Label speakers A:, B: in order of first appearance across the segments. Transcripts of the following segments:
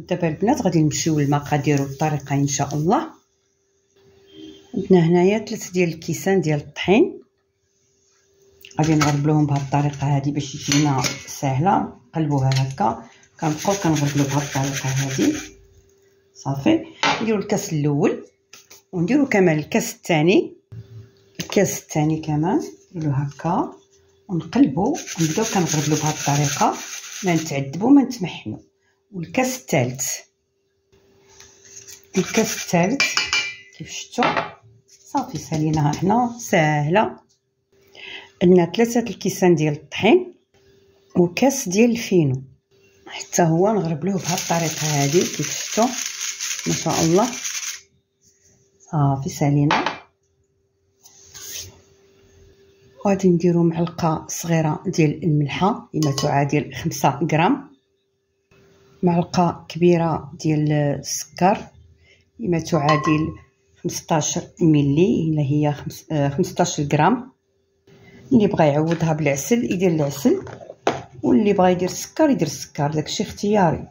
A: دابا البنات غادي نمشيو للمقادير والطريقه ان شاء الله. عندنا هنايا 3 ديال الكيسان ديال الطحين، غادي نغربلوهم بهذه الطريقه هذه باش تجينا سهله. نقلبوها هكا، كنبقاو كنغربلو بهذه الطريقه هذه صافي. نديرو الكاس الاول ونديرو كمان الكاس الثاني، الكاس الثاني كمان نديرو هكا ونقلبو ونبداو كنغربلو بهذه الطريقه، ما نتعذبو ما نتمحنو. والكاس الثالث، الكاس الثالث كيف شفتوا صافي ساليناها حنا ساهله. عندنا 3 الكيسان ديال الطحين وكاس ديال الفينو، حتى هو نغربلوه بهذه الطريقه هذه كيف شفتوا ما شاء الله. صافي سالينا. غادي نديرو معلقه صغيره ديال الملحه بما تعادل 5 غرام، معلقه كبيره ديال السكر بما تعادل 15 ملي اللي هي 15 غرام. اللي بغى يعوضها بالعسل يدير العسل، واللي بغى يدير السكر يدير السكر، داكشي اختياري.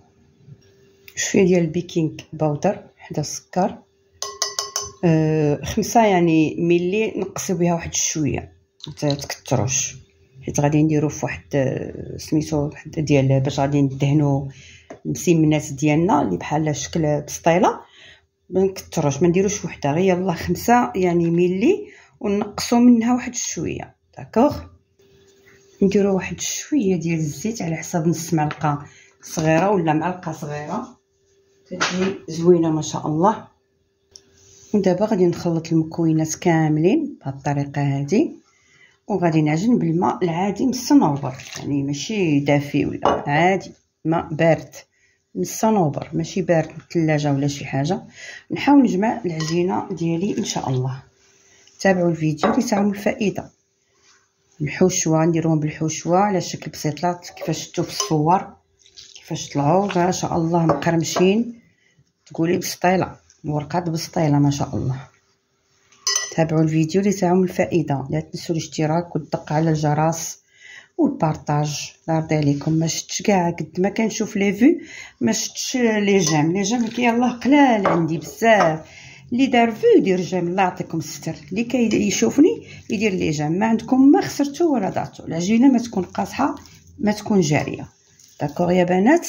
A: شويه ديال البيكينغ باودر حدا السكر 5 يعني ملي، نقصيو بها واحد شويه متكتروش، حيت غادي نديرو في واحد سميتو واحد ديال باش غادي ندهنو المسمنات ديالنا اللي بحال شكل بسطيله، ما نكتروش ما نديروش وحده غير يلاه 5 يعني ملي ونقصوا منها واحد شويه. داكوغ نديرو واحد شويه ديال الزيت على حساب نص معلقه صغيره ولا معلقه صغيره كتجي زوينه ما شاء الله. ودابا غادي نخلط المكونات كاملين بهذه الطريقه هذه، وغادي نعجن بالماء العادي من الصنوبر، يعني ماشي دافي ولا عادي، ماء بارد من الصنوبر ماشي بارد من الثلاجه ولا شي حاجه. نحاول نجمع العجينه ديالي ان شاء الله. تابعوا الفيديو لتعلموا الفائده. الحشوه نديروهم بالحشوه على شكل بسيطلات كيفاش شفتوا في الصور، كيفاش طلعوا ما شاء الله مقرمشين، تقولي بسطيله ورقات بسطيله ما شاء الله. تابعوا الفيديو لتعلموا الفائده. لا تنسوا الاشتراك والدق على الجرس والبارطاج. الله يرضي عليكم. ما شفتش كاع قد ما كنشوف لي فيو ما شفتش لي جيم، لي جيم يلاه قلال عندي بزاف. اللي دار فيو يدير جيم الله يعطيكم الستر، اللي كيشوفني يدير لي جيم. ما عندكم ما خسرتو ولا ضعتو. العجينه ما تكون قاصحه ما تكون جاريه. داكوغ يا بنات،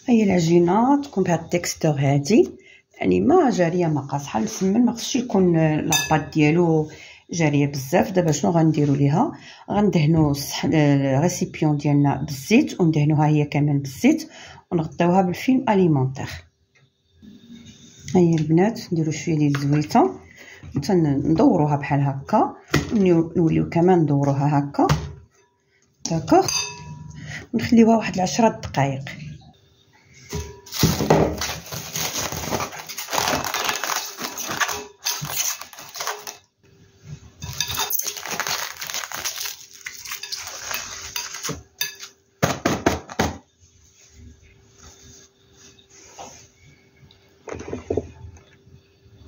A: هي العجينه تكون بهاد التكستور هادي، يعني ما جاريه ما قاصحه. المسمن ما خصش يكون لاباط ديالو جاريه بزاف. دابا شنو غنديروا ليها؟ غندهنوا الريسيبيون ديالنا بالزيت وندهنوها هي كمان بالزيت ونغطيوها بالفيلم اليمونتير. هيا البنات نديروا شويه ديال الزويته ندوروها بحال هكا، نوليو كمان ندوروها هكا. داكوغ ونخليوها واحد 10 دقائق.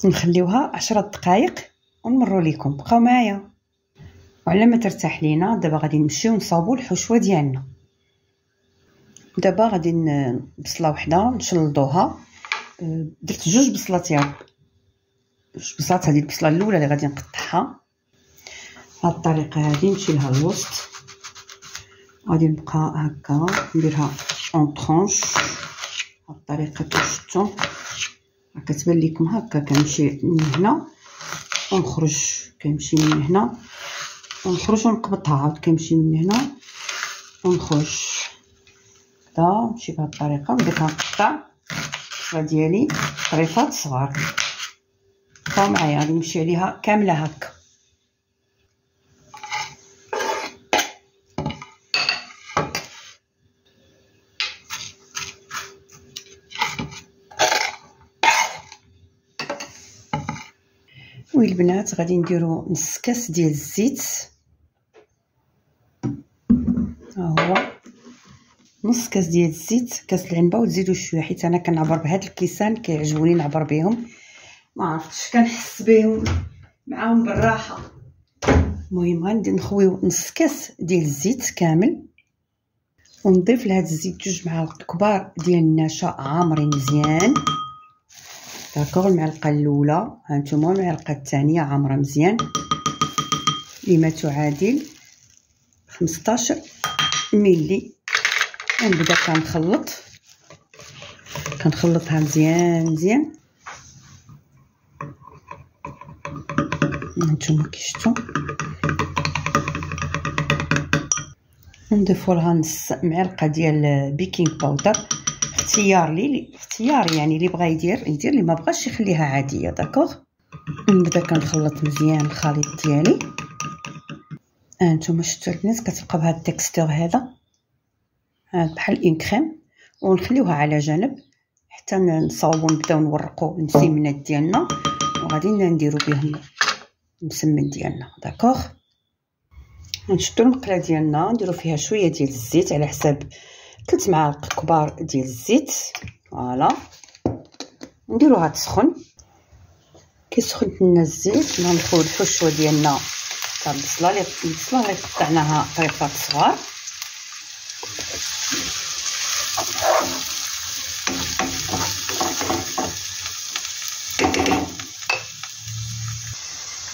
A: نخليوها 10 دقائق ونمروا لكم. بقاو معايا. وعلى ما ترتاح لينا دابا غادي نمشيو نصاوبوا الحشوه ديالنا. دابا غادي بصله وحده نشلضوها. درت 2 بصلات يا 2 بصلات. هذه البصله الاولى اللي غادي نقطعها بهذه الطريقه هذه، نشيلها للوسط. غادي نبقى هكا نديرها اون طرونش بهذه الطريقه كيف شفتوا. كتبان لكم هكا كنمشي من هنا ونخرج، كنمشي من هنا ونخرج ونقبطها، عاود كنمشي من هنا ونخرج هكذا. نمشي بهذه الطريقه ونبدا كنقطع البصله ديالي طريفات صغار. بقاو معايا غادي نمشي عليها كامله هكا. والبنات غادي نديرو نص كاس ديال الزيت، ها هو نص كاس ديال الزيت، كاس العنبه. وتزيدوا شويه حيت انا كنعبر بهاد الكيسان كيعجبوني نعبر بهم، ما عرفتش كنحس بهم معاهم بالراحه. المهم غندير نخويو نص كاس ديال الزيت كامل ونضيف لهاد الزيت 2 معالق كبار ديال النشا عامرين مزيان. داكوغ، المعلقه الاولى هانتوما، المعلقه الثانيه عامره مزيان، لما تعادل 15 ملي. ونبدا كنخلطها مزيان. هانتوما كي شفتوا، نضيفوا لها نص معلقه ديال بيكينغ باودر، اختياري يعني اللي بغى يدير، اللي ما بغاش يخليها عاديه. داكوغ، نبدا كنخلط مزيان الخليط ديالي. هانتوما شفتوا البنات كتبقى بهذا التكستور هذا بحال اون كريم. ونخليوها على جنب حتى نصاوبو، نبداو نورقو المسمنات ديالنا، وغادي نديرو بهم المسمن ديالنا. داكوغ، نشدو المقله ديالنا، نديرو فيها شويه ديال الزيت على حساب 3 معالق كبار ديال الزيت. فوالا، نديروها تسخن. كي سخنت لنا الزيت نضيفو الحشوه ديالنا تاع البصله اللي قطعناها طريفات صغار.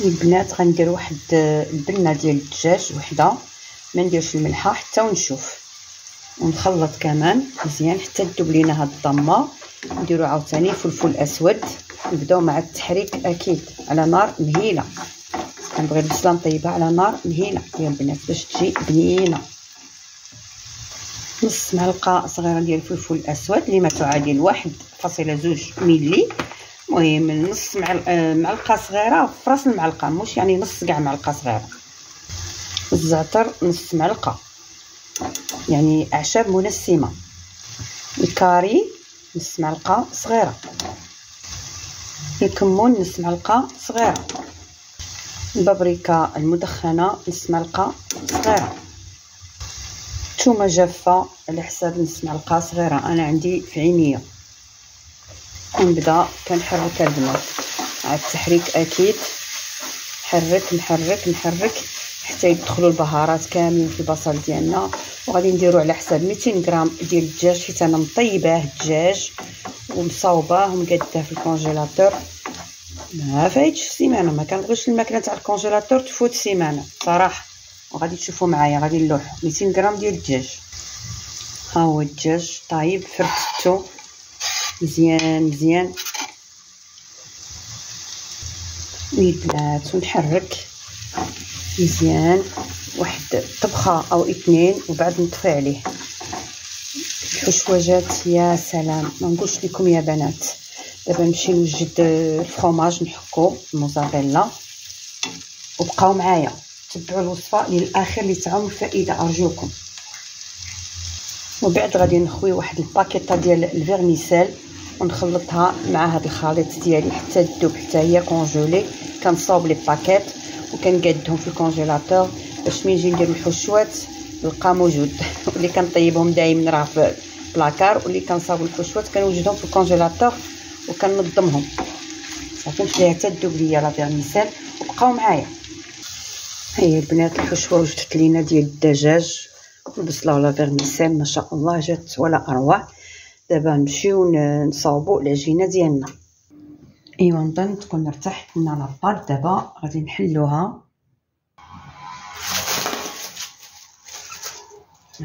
A: البنات غندير واحد البنه ديال الدجاج وحده، ما نديرش الملحه حتى ونشوف، ونخلط كمان مزيان حتى تذوب لينا هاد الضمه. نديرو عاوتاني فلفل اسود. نبداو مع التحريك اكيد على نار مهيله، كنبغي البصله نطيبها على نار مهيله يا البنات باش تجي بنينه. نص معلقه صغيره ديال الفلفل الاسود اللي ما تعادل 1.2 ملي. المهم نص معلقه صغيره في راس المعلقه، مش يعني نص كاع معلقه صغيره. الزعتر نص معلقه، يعني اعشاب منسمه. الكاري نص معلقه صغيره. الكمون نص معلقه صغيره. البابريكا المدخنه نص معلقه صغيره. الثومه جافه على حساب نص معلقه صغيره، انا عندي في عينيا. ونبدا كنحرك البنات مع التحريك اكيد، نحرك حتى يدخلوا البهارات كاملين في البصل ديالنا. وغادي نديرو على حساب 200 غرام ديال الدجاج، حيت انا مطيباه الدجاج ومصاوباه ومقاداه في الكونجيلاتور. ما فايتش سيمانه، ما كنبغيش الماكله تاع الكونجيلاتور تفوت سيمانه صراحه. وغادي تشوفوا معايا، غادي نلوحو 200 غرام ديال الدجاج. ها هو الدجاج طايب، فرتتو مزيان البنات، ونحرك مزيان واحد طبخه او 2 وبعد نطفي عليه. الحشوجات يا سلام، ما نقولش لكم يا بنات. دابا نمشي نوجد الفرomاج نحكو الموزاريلا، وبقاو معايا تبعوا الوصفه للاخر لتعم الفائده ارجوكم. وبعد غادي نخوي واحد الباكيطه ديال الفيرميسيل ونخلطها مع هذا الخليط ديالي حتى تذوب حتى هي كونجولي. كنصاوب لي باكيط وكنقادهم في الكونجيلاتور باش ملي نجي ندير الحشوات نلقى موجود. واللي كنطيبهم دائما راه في بلاكار، واللي كنصاوب الحشوات كنوجدهم في الكونجيلاتور وكننظمهم صافي. نخليها حتى تذوب ليا لا فيرميسيل وبقاو معايا. هي البنات الحشوه وجدت لينا ديال الدجاج والبصله ولا فيرميسيل، ما شاء الله جات ولا اروع. دابا نمشيو نصاوبوا العجينه ديالنا. ايوا نظن تكون ارتاحت لنا لاباط. دابا غادي نحلوها،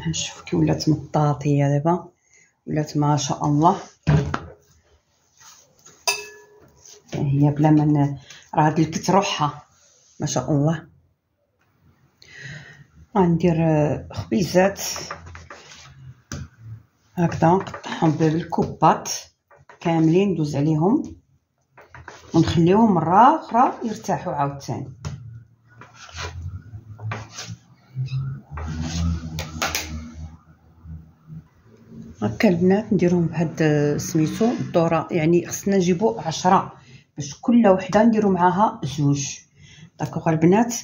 A: نشوف كي ولات مطاطيه. دابا ولات ما شاء الله، هي بلا ما راه هاد الكت روحها ما شاء الله. غندير خبيزات هكذا نقطعهم بالكوبات كاملين، ندوز عليهم ونخليهم مره اخرى يرتاحوا عاوتاني. هكا البنات نديرهم بهاد سميتو الدوره، يعني خصنا نجيبو 10 باش كل وحده نديرو معاها 2. داكوغ البنات،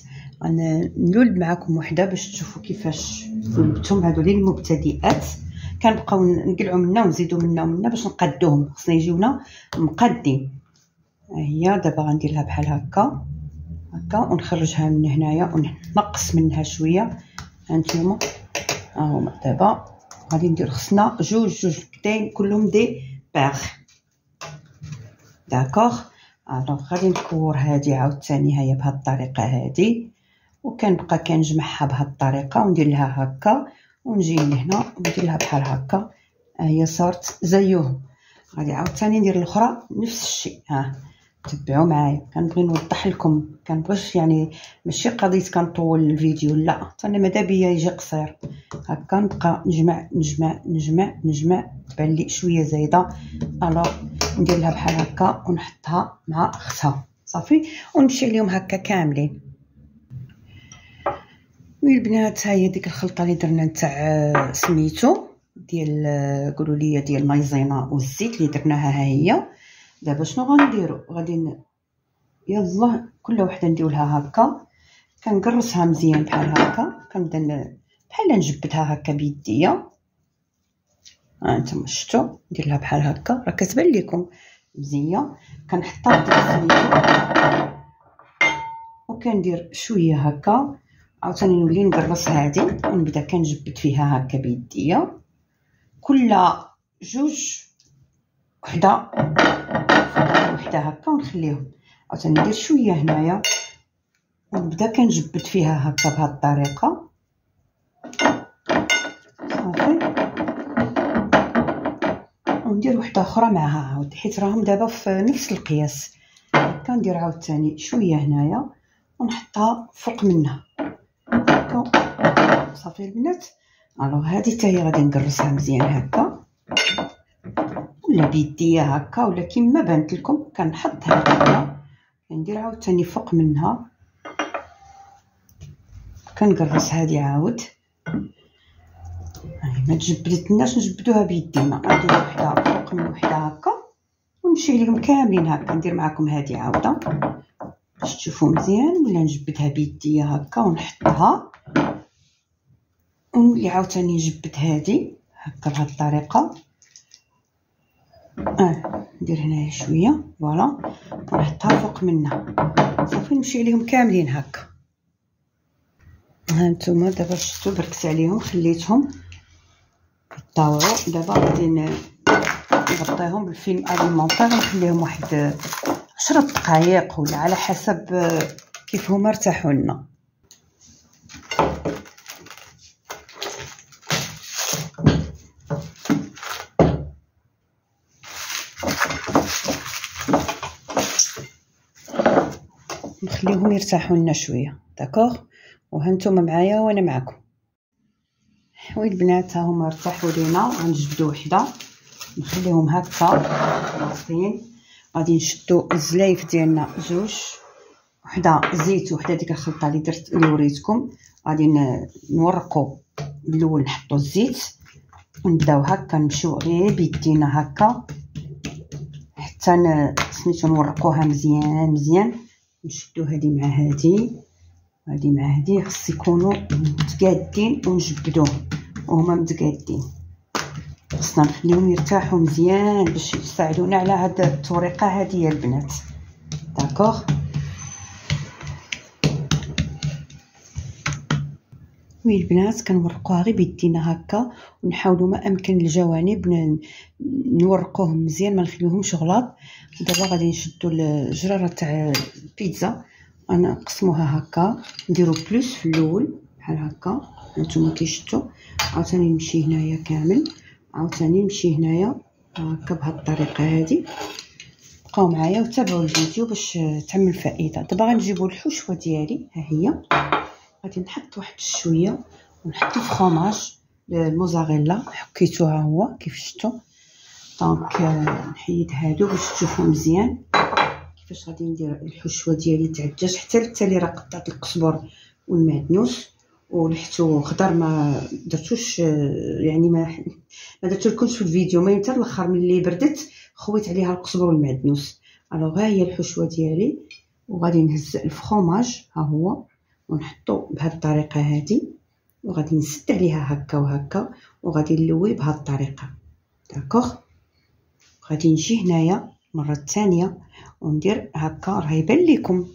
A: نلول معكم وحده باش تشوفوا كيفاش نتوما هادو المبتدئات كنبقاو نقلعوا منا ونزيدوا منا باش نقادوهم. خصنا يجيونا مقادين. هي دابا غندير لها بحال هكا ونخرجها من هنايا ونقص منها شويه. هانتوما ها هما دابا غادي ندير خصنا جوج بيضين كلهم دي باغ. داكوغ. الوغ غادي نكور هادي عاوتاني هي بهاد الطريقه هادي، وكنبقى كنجمعها بهاد الطريقه وندير لها هكا ونجي لهنا وندير لها بحال هكا. هي صارت زيهم. غادي عاوتاني ندير الاخرى نفس الشيء. تبعوا معايا، كنبغي نوضح لكم، كنبغيش يعني ماشي قضيه كنطول الفيديو، لا انا ماذا بيا يجي قصير. هكا نبقى نجمع نجمع نجمع نجمع، تبان لي شويه زايده، الوغ ندير لها بحال هكا ونحطها مع اختها صافي، ونمشي عليهم هكا كاملين. وي البنات، ها هي ديك الخلطه اللي درنا نتاع سميتو ديال قولوا لي ديال المايزينا والزيت اللي درناها. ها هي دابا شنو غنديروا؟ غادي يلا كل وحده ندير لها هكا، كنقرصها مزيان بحال هكا، كنبدا بحال نجبدها هكا بيديا. انتم شفتوا ندير لها بحال هكا، راه كتبان لكم مزيان. كنحطها في السميتو وكندير شويه هكا، عاوتاني نولي نقرص هادي ونبدا كنجبد فيها هكا بيديا، كل جوج وحده هكا ونخليهم. عاوتاني ندير شويه هنايا ونبدا كنجبد فيها هكا بهاد الطريقه صافي، وندير وحده اخرى معها عاود حيت راهم دابا في نفس القياس. كندير عاوتاني شويه هنايا ونحطها فوق منها هكا صافي البنات. الوغ هادي حتى هي غادي نقرصها مزيان هكا ولا بيديا هكا ولا كيما بانت لكم. كنحط هكا كندير عاوتاني فوق منها، كنقرص هادي عاود. هاي ما تجبدتناش نجبدوها بيدينا، ندير وحده فوق من وحده هكا ونمشي عليهم كاملين هكا. ندير معكم هادي عاوده باش تشوفوا مزيان، ولا نجبدها بيديا هكا ونحطها ونولي عاوتاني نجبد هادي هكا بهاد الطريقه. ندير هنايا شويه فوالا ونحطها فوق منها صافي، نمشي عليهم كاملين هكا. ها نتوما دابا شفتوا بركت عليهم خليتهم يطاوعوا. دابا غادي نغطيهم بالفيلم اليمونطير ونخليهم واحد 10 دقائق ولا على حسب كيف هما ارتاحوا لنا. نخليهم يرتاحوا لنا شويه. داكوغ. وهانتوما معايا وانا معكم. وي البنات، ها هما ارتاحوا لينا. غنجبدوا وحده نخليهم هكا واقفين. غادي نشدوا الزلايف ديالنا جوج، وحده زيت وحده ديك الخلطه اللي درت اللي وريتكم. غادي نورقوا الاول، نحطوا الزيت ونبداو هكا نمشيو غير بيدينا هكا حتى سميتو نورقوها مزيان مزيان. نشدو هادي مع هادي، هادي مع هادي، خص يكونوا متقادين ونجبدوهم وهما متقادين. خصنا نخليهم يرتاحوا مزيان باش يساعدونا على هاد التوريقه هادي يا البنات. داكوغ. وي البنات، كنورقوها غير بيدينا هكا ونحاولوا ما امكن الجوانب نورقوهم مزيان، ما نخليوهمش غلاط. دابا غادي نشدوا الجراره تاع البيتزا، انا نقسموها هكا، نديرو بلوس في الاول بحال هكا هانتوما كيشتو. عاوتاني نمشي هنايا كامل، عاوتاني نمشي هنايا هكا بهاد الطريقه هادي. بقاو معايا وتابعوا الفيديو باش تعمل فائده. دابا غنجيبوا الحشوه ديالي، ها هي غادي نحط واحد شويه ونحط الفرomاج الموزاريلا حكيتوها هو كيف شفتوا. دونك نحيد هادو باش تشوفوا مزيان كيفاش غادي ندير الحشوه ديالي تاع الدجاج. حتى التالي راه قطعت القزبر والمعدنوس ولحتو خضر، ما درتوش يعني ما درتلكمش في الفيديو، ما حتى الاخر ملي بردت خويت عليها القزبر والمعدنوس. الوغ ها هي الحشوه ديالي، وغادي نهز الفرomاج ها هو ونحطو بهاد الطريقه هادي، وغادي نسد عليها هكا وهكا، وغادي نلوي بهاد الطريقه. داكوغ. غادي نجي هنايا المره الثانيه وندير هكا، راه يبان لكم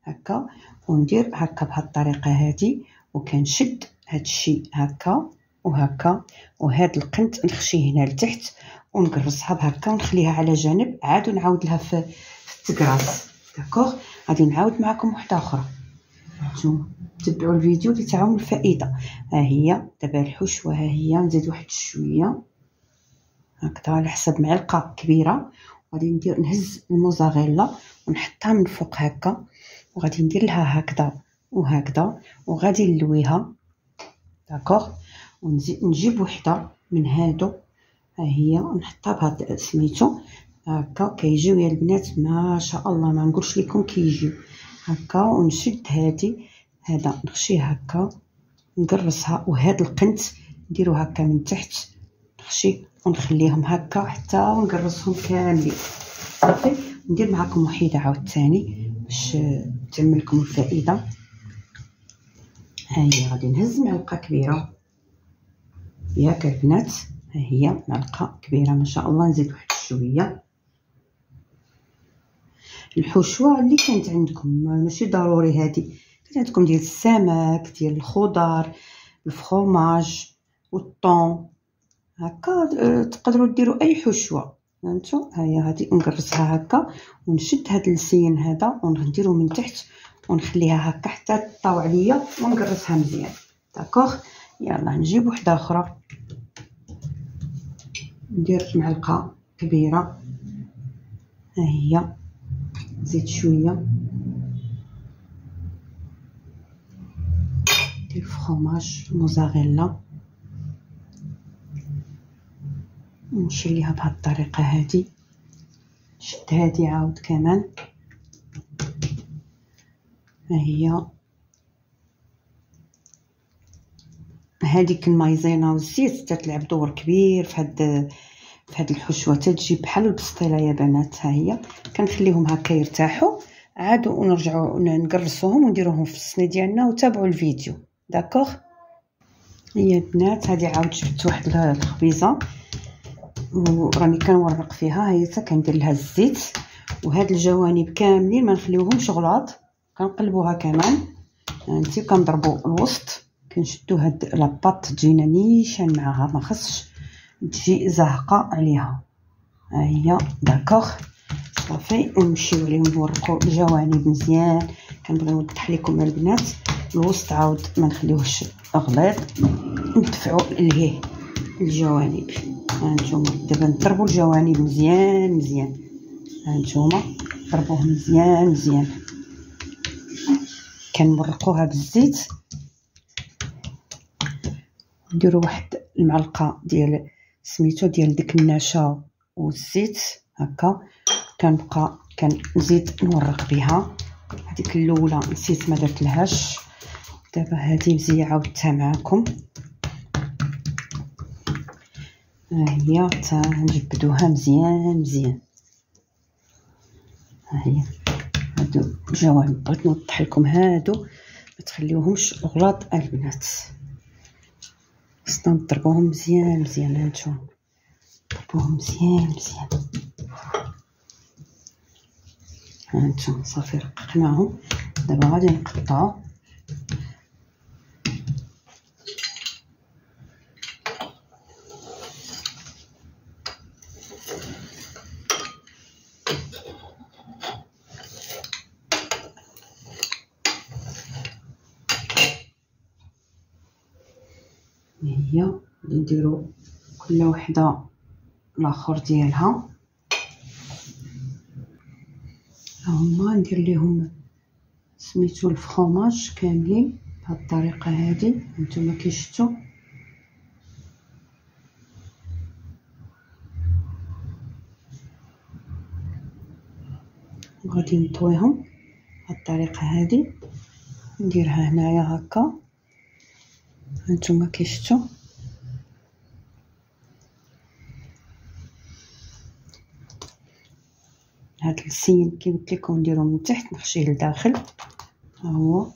A: هكا، وندير هكا بهاد الطريقه هادي، وكنشد هادشي هكا وهكا. وهاد القنت نخشيه هنا لتحت ونقرصها بهكا ونخليها على جانب، عاد نعاود لها في التكراس. داكوغ. غادي نعاود معكم وحده اخرى، نتوما تبعوا الفيديو اللي تعاون الفائده. ها هي دابا الحشوه، ها هي نزيد واحد شويه هكذا على حسب معلقه كبيره. غادي ندير نهز الموزاريلا ونحطها من فوق هكا، وغادي ندير لها هكذا وهكذا وغادي نلويها. داكوغ. ونزيد نجيب وحده من هادو، ها هي نحطها بهاد سميتو هكا. كيجيو يا البنات ما شاء الله، ما نقولش لكم كيجيو هكا. ونشد هادي، هذا نخشيه هكا نقرصها، وهاد القنت نديرو هكا من تحت نخشي ونخليهم هكا حتى نقرصهم كاملين. صافي. ندير معكم وحيده عاوتاني باش تعمل لكم الفائده. ها هي غادي نهز معلقه كبيره ياك البنات، ها هي معلقه كبيره ما شاء الله. نزيد واحد شويه الحشوه اللي كانت عندكم، ماشي ضروري هذه، كانت عندكم ديال السمك، ديال الخضر، الفرomاج والطون هكا، تقدروا ديروا اي حشوه فهمتوا. ها هي غادي نقرصها هكا ونشد هاد اللسين هذا ونديرو من تحت ونخليها هكا حتى تطاو عليا ونقرصها مزيان. داكوغ. يلا نجيب وحده اخرى، ندير معلقه كبيره، ها هي زيد شويه ديال الفرomاج موزاريلا ونشليها بهاد الطريقه هادي. شد هادي عاود كمان، ها هي هذيك المايزينا والزيت تتلعب دور كبير في هاد الحشوه، تتجي بحال البسطيله يا بنات. ها هي كنخليهم هكا يرتاحوا عاد ونرجعوا نقرصوهم ونديروهم في الصني ديالنا وتابعوا الفيديو. داكوغ. هي البنات هذه عاود جبت واحد الخبيزه وراني كنورق فيها، هي حتى كندير لها الزيت، وهاد الجوانب كاملين ما نخليوهمش غلاط، كنقلبوها كمان هانتي، كنضربوا الوسط، كنشدو هاد لاباط تجينا نيشان معاها، ما خصش تجي زهقه عليها. ها هي. داكوغ. صافي. ونمشيو عليهم نورقوا الجوانب مزيان. كنبغي نوضح لكم البنات الوسط عاود ما نخليوهش غليظ، ندفعوا ليه الجوانب. هانتوما دابا نضربوا الجوانب مزيان مزيان، هانتوما ضربوهم مزيان مزيان. كنمرقوها بالزيت، نديروا واحد المعلقه ديال سميتو ديال ديك النشا والزيت هكا. كنبقى كنزيد نورق بها. هذيك الاولى نسيت ما درتلهاش، دابا هذه مزيان عاودتها معكم. ها هي حتى نجبدوها مزيان مزيان. ها هي هادو الجوانب بغيت نوضح لكم، هادو ما تخليوهمش غلاط البنات، خصنا نضربوهم مزيان مزيان. هانتوما ضربوهم مزيان مزيان. هانتوما صافي رققناهم. دابا غادي نقطعو. هي نديرو كل وحده الاخر ديالها. هما ندير ليهم سميتو الفرomاج كاملين بهاد الطريقه هادي، نتوما كي شفتوا. غادي نطويهم بهاد الطريقه هادي، نديرها هنايا هكا، هانتوما كي شفتوا. هاد السين كي قلت لكم نديرو من تحت نخشيه لداخل، ها هو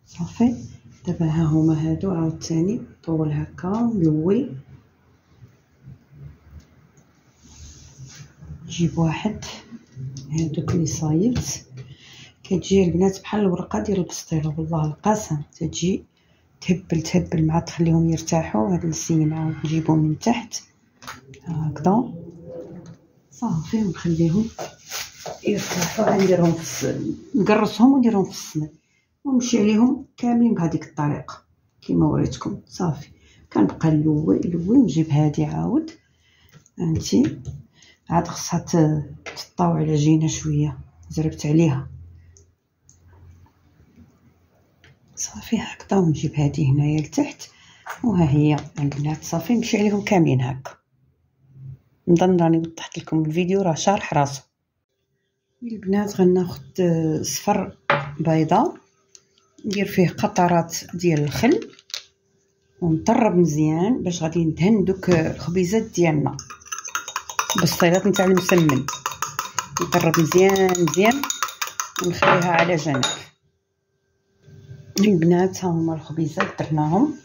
A: صافي. دابا ها هما هادو عاوتاني طول هكا ملول. نجيب واحد هادوك اللي صايبت، كتجي البنات بحال الورقه ديال البسطيله، والله القسم تجي تهبل مع تخليهم يرتاحوا. هاد السين عاود نجيبهم من تحت هكذا صافي ونخليهم يرتاحوا. نديرهم نقرصهم ونديرهم في الصني ونمشي عليهم كاملين بهذيك الطريقه كما وريتكم. صافي كنبقى نلوي ونجيب هادي عاود هانتي عاد خصها تطاوع العجينه شويه. زربت عليها صافي هكذا ونجيب هادي هنايا لتحت وها هي البنات. صافي نمشي عليهم كاملين هكا. نظن راني وضحت لكم الفيديو راه شارح راسو. البنات غناخذ صفر بيضه ندير فيه قطرات ديال الخل ونطرب مزيان باش غادي ندهن دوك الخبيزات ديالنا بالصيلات نتاع المسمن. نطرب مزيان ونخليها على جنب. البنات ها هما الخبيزات درناهم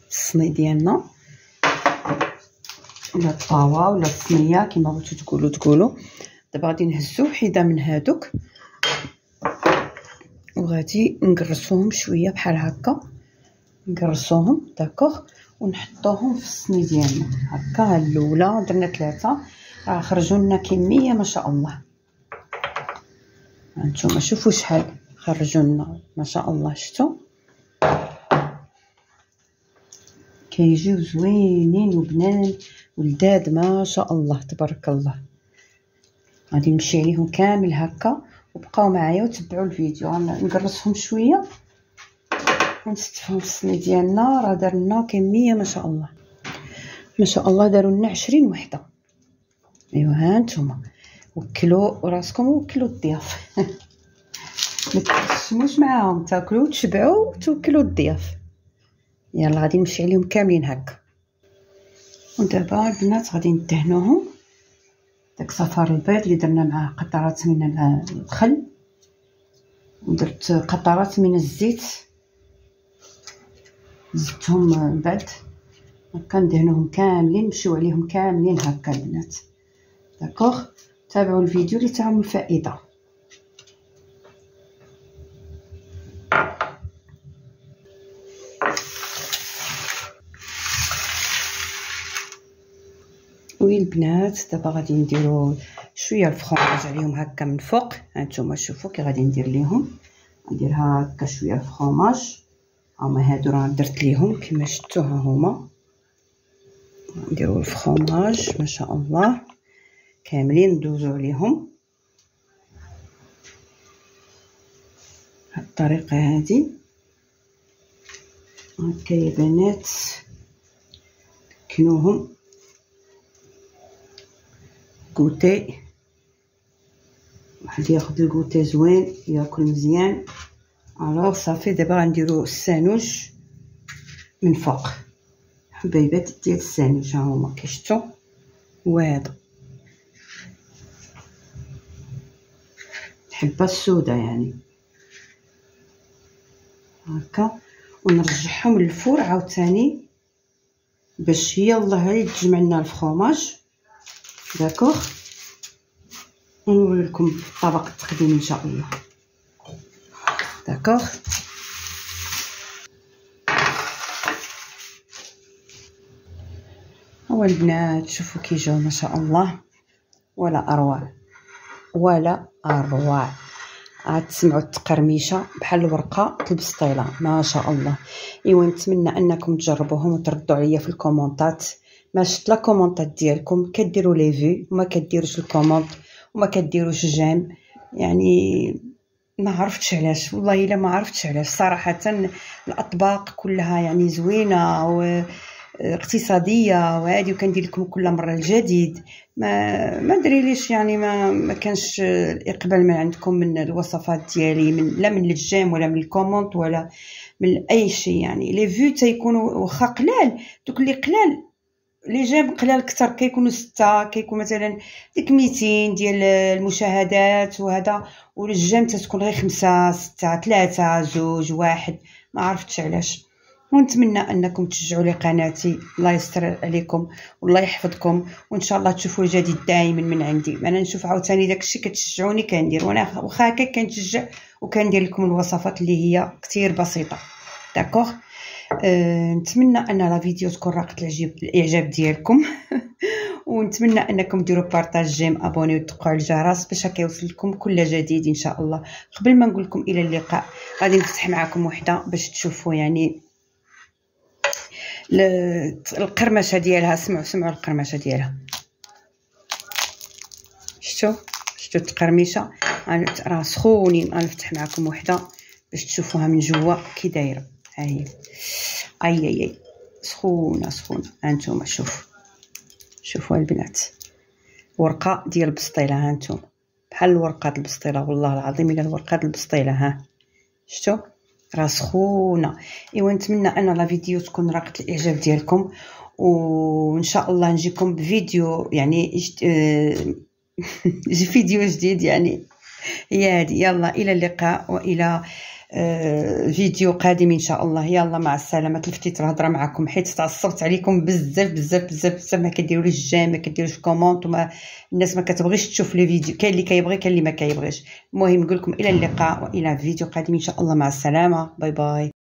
A: في الصني ديالنا ولا الطاوه ولا الصينيه كما بغيتو تقولوا. دابا غادي نهزو حيده من هادوك وغادي نقرصوهم شويه بحال هكا. نقرصوهم داكوغ ونحطوهم في الصني ديالنا هكا. الاولى درنا 3 راه خرجوا لنا كميه ما شاء الله. هانتوما شوفوا شحال خرجوا لنا ما شاء الله. شفتوا كيجيو زوينين وبنان ولداد ما شاء الله تبارك الله. غادي نمشي عليهم كامل هكا وبقاو معايا وتبعوا الفيديو. نقرصهم شويه ونستفهم في الصني ديالنا. راه دار لنا كميه ما شاء الله ما شاء الله. داروا لنا 20 وحده. ايوا ها نتوما وكلوا راسكم وكلوا الضياف ما تقسموش معاهم، تاكلوا وتشبعوا وتوكلوا الضياف. يلا غادي نمشي عليهم كاملين هكا. ودابا البنات غادي ندهنوهم داك صفار البيض اللي درنا معاه قطرات من الخل ودرت قطرات من الزيت زدتهم من بعد هكا. ندهنوهم كاملين نمشيو عليهم كاملين هكا البنات. داكوغ تابعوا الفيديو اللي تعاون الفائده. وي البنات دابا غادي نديرو شويه الفرomاج عليهم هكا من فوق. هانتوما شوفوا كي غادي ندير ليهم. ندير هكا شويه الفرomاج. هما هادو راه درت ليهم كما شفتوا ها هما. نديرو الفرomاج ما شاء الله كاملين ندوزو عليهم بهاد الطريقه هادي هكا يا بنات. كنوهم كوتي واحد ياخذ الكوتي زوين ياكل مزيان. الوغ صافي دابا غنديرو السانوج من فوق. حبيبات ديال السانوج ها هما كيشتو واعد الحبه السوداء يعني هكا. ونرجعهم للفور عاوتاني باش يلاه يتجمع لنا الفرomاج. داكوغ ونوري لكم طبق التقديم ان شاء الله. داكوغ هو البنات شوفوا كي جاو ما شاء الله ولا اروع ولا اروع. عاد تسمعوا التقرميشه بحال الورقه البسطيله ما شاء الله. ايوا نتمنى انكم تجربوهم وتردوا عليا في الكومونطات. ما شفت لا كومونطات ديالكم كديروا لي في وما كديروش الكومونط وما كديروش جيم. يعني ما عرفتش علاش والله الا ما عرفتش علاش صراحه. الاطباق كلها يعني زوينه واقتصاديه وهادي وكندير لكم كل مره الجديد. ما ادري ليش يعني ما كانش الاقبال من عندكم من الوصفات ديالي لا من الجيم ولا من الكومونط ولا من اي شيء. يعني لي فيو تيكونوا واخا قلال دوك اللي قلال لي جيم قلال اكثر كيكونوا 6 كيكون مثلا ديك 200 ديال المشاهدات وهذا. والجيم تتكون غير 5 6 3 2 1 ما عرفتش علاش. ونتمنى انكم تشجعوا لي قناتي. الله يستر عليكم والله يحفظكم وان شاء الله تشوفوا الجديد دائما من عندي. انا نشوف عاوتاني داكشي كتشجعوني كندير وانا واخا هكا كنشجع وكندير لكم الوصفات اللي هي كتير بسيطه. داكوغ نتمنى ان لا فيديو تكون راقت الاعجاب ديالكم ونتمنى انكم ديروا بارطاج جيم ابوني وتدقوا على الجرس باش كيوصل لكم كل جديد ان شاء الله. قبل ما نقول لكم الى اللقاء غادي نفتح معكم وحده باش تشوفوا يعني القرمشه ديالها. سمعوا القرمشه ديالها. شفتوا التقرميشه راه سخونين. غنفتح معكم وحده باش تشوفوها من جوا كي دايره. ها هي. اي سخونه هانتوما. شوفوا البنات ورقه ديال البسطيله. هانتوما بحال الورقه ديال البسطيله والله العظيم الا الورقه ديال البسطيله. ها شفتوا راه سخونه. ايوا نتمنى ان لا فيديو تكون راقت الاعجاب ديالكم وان شاء الله نجيكم بفيديو يعني فيديو جديد يعني. هي هذه. يلا الى اللقاء والى فيديو قادم ان شاء الله. يلا مع السلامه. تلفتيت الهضره معكم حيت تعصبت عليكم بزاف. ما كديروليش جيم، ما كديروش كومونت، وما الناس ما كتبغيش تشوف لي فيديو. كاين اللي كيبغي كاين اللي ما كيبغيش. المهم نقول لكم الى اللقاء والى فيديو قادم ان شاء الله. مع السلامه. باي باي.